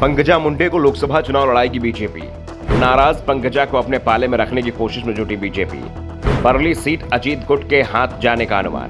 पंकजा मुंडे को लोकसभा चुनाव लड़ाएगी बीजेपी। नाराज पंकजा को अपने पाले में रखने की कोशिश में जुटी बीजेपी। परली सीट अजीत गुट के हाथ जाने का अनुमान।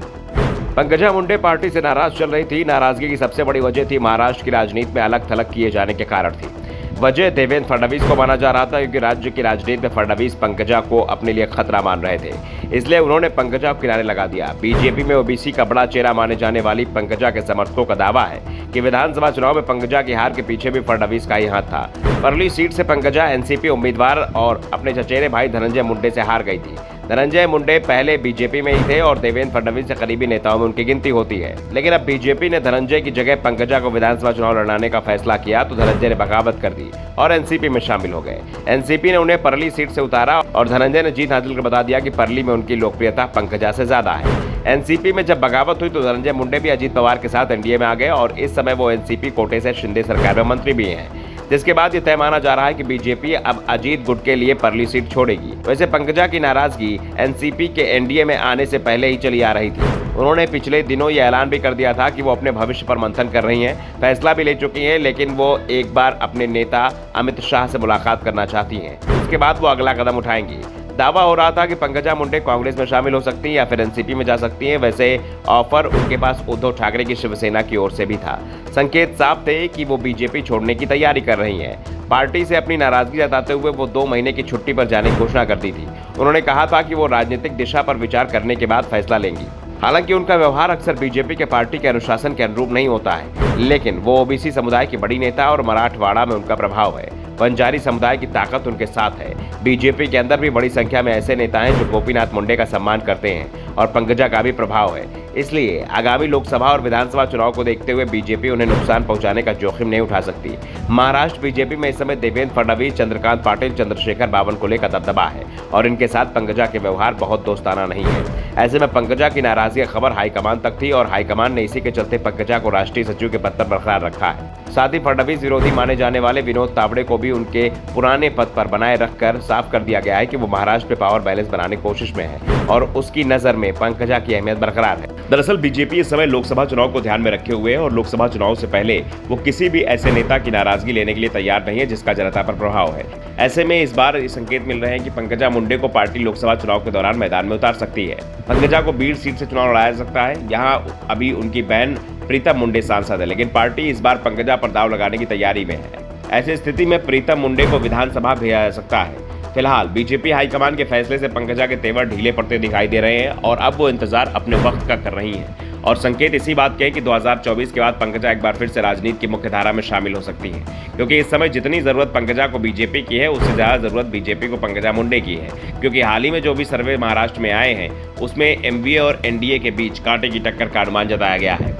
पंकजा मुंडे पार्टी से नाराज चल रही थी। नाराजगी की सबसे बड़ी वजह थी महाराष्ट्र की राजनीति में अलग थलग किए जाने के कारण थी। वजह देवेंद्र फडणवीस को माना जा रहा था, क्योंकि राज्य की राजनीति में फडणवीस पंकजा को अपने लिए खतरा मान रहे थे, इसलिए उन्होंने पंकजा को किनारे लगा दिया। बीजेपी में ओबीसी का बड़ा चेहरा माने जाने वाली पंकजा के समर्थकों का दावा है कि विधानसभा चुनाव में पंकजा की हार के पीछे भी फडणवीस का ही हाथ था। परली सीट से पंकजा एनसीपी उम्मीदवार और अपने चचेरे भाई धनंजय मुंडे से हार गई थी। धनंजय मुंडे पहले बीजेपी में ही थे और देवेंद्र फडणवीस से करीबी नेताओं में उनकी गिनती होती है, लेकिन अब बीजेपी ने धनंजय की जगह पंकजा को विधानसभा चुनाव लड़ाने का फैसला किया तो धनंजय ने बगावत कर दी और एनसीपी में शामिल हो गए। एनसीपी ने उन्हें परली सीट से उतारा और धनंजय ने जीत हासिल कर बता दिया कि परली में उनकी लोकप्रियता पंकजा से ज्यादा है। एनसीपी में जब बगावत हुई तो धनंजय मुंडे भी अजीत पवार के साथ एनडीए में आ गए और इस समय वो एनसीपी कोटे से शिंदे सरकार में मंत्री भी हैं, जिसके बाद ये तय माना जा रहा है कि बीजेपी अब अजीत गुट के लिए परली सीट छोड़ेगी। वैसे पंकजा की नाराजगी एनसीपी के एनडीए में आने से पहले ही चली आ रही थी। उन्होंने पिछले दिनों ये ऐलान भी कर दिया था कि वो अपने भविष्य पर मंथन कर रही हैं, फैसला भी ले चुकी हैं, लेकिन वो एक बार अपने नेता अमित शाह से मुलाकात करना चाहती हैं। उसके बाद वो अगला कदम उठाएंगी। दावा हो रहा था कि पंकजा मुंडे कांग्रेस में शामिल हो सकती हैं या फिर एनसीपी में जा सकती हैं। वैसे ऑफर उनके पास उद्धव ठाकरे की शिवसेना की ओर से भी था। संकेत साफ थे कि वो बीजेपी छोड़ने की तैयारी कर रही हैं। पार्टी से अपनी नाराजगी जताते हुए वो 2 महीने की छुट्टी पर जाने की घोषणा कर दी थी। उन्होंने कहा था कि वो राजनीतिक दिशा पर विचार करने के बाद फैसला लेंगी। हालांकि उनका व्यवहार अक्सर बीजेपी के पार्टी के अनुशासन के अनुरूप नहीं होता है, लेकिन वो ओबीसी समुदाय की बड़ी नेता और मराठवाड़ा में उनका प्रभाव है। बंजारी समुदाय की ताकत उनके साथ है। बीजेपी के अंदर भी बड़ी संख्या में ऐसे नेता हैं जो गोपीनाथ मुंडे का सम्मान करते हैं और पंकजा का भी प्रभाव है। इसलिए आगामी लोकसभा और विधानसभा चुनाव को देखते हुए बीजेपी उन्हें नुकसान पहुंचाने का जोखिम नहीं उठा सकती। महाराष्ट्र बीजेपी में इस समय देवेंद्र फडणवीस, चंद्रकांत पाटिल, चंद्रशेखर बावनकुले का दबदबा है और इनके साथ पंकजा के व्यवहार बहुत दोस्ताना नहीं है। ऐसे में पंकजा की नाराजगी की खबर हाईकमान तक थी और हाईकमान ने इसी के चलते पंकजा को राष्ट्रीय सचिव के पद पर बरकरार रखा है। साथ ही फडणवीस विरोधी माने जाने वाले विनोद तावड़े को भी उनके पुराने पद पर बनाए रखकर साफ कर दिया गया है कि वो महाराष्ट्र में पावर बैलेंस बनाने की कोशिश में है और उसकी नजर में पंकजा की अहमियत बरकरार है। दरअसल बीजेपी इस समय लोकसभा चुनाव को ध्यान में रखे हुए है और लोकसभा चुनाव से पहले वो किसी भी ऐसे नेता की नाराजगी लेने के लिए तैयार नहीं है जिसका जनता पर प्रभाव है। ऐसे में इस बार संकेत मिल रहे हैं कि पंकजा मुंडे को पार्टी लोकसभा चुनाव के दौरान मैदान में उतार सकती है। पंकजा को बीड़ सीट से चुनाव लड़ाया जा सकता है। यहाँ अभी उनकी बहन प्रीतम मुंडे सांसद है, लेकिन पार्टी इस बार पंकजा पर दाव लगाने की तैयारी में है। ऐसी स्थिति में प्रीतम मुंडे को विधानसभा भेजा जा सकता है। फिलहाल बीजेपी हाईकमान के फैसले से पंकजा के तेवर ढीले पड़ते दिखाई दे रहे हैं और अब वो इंतजार अपने वक्त का कर रही हैं और संकेत इसी बात के हैं कि 2024 के बाद पंकजा एक बार फिर से राजनीति की मुख्य धारा में शामिल हो सकती है, क्योंकि इस समय जितनी जरूरत पंकजा को बीजेपी की है उससे ज्यादा जरूरत बीजेपी को पंकजा मुंडे की है, क्योंकि हाल ही में जो भी सर्वे महाराष्ट्र में आए हैं उसमें एमवीए और एनडीए के बीच कांटे की टक्कर का अनुमान जताया गया है।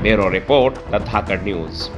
Bureau report, the Dhakad news.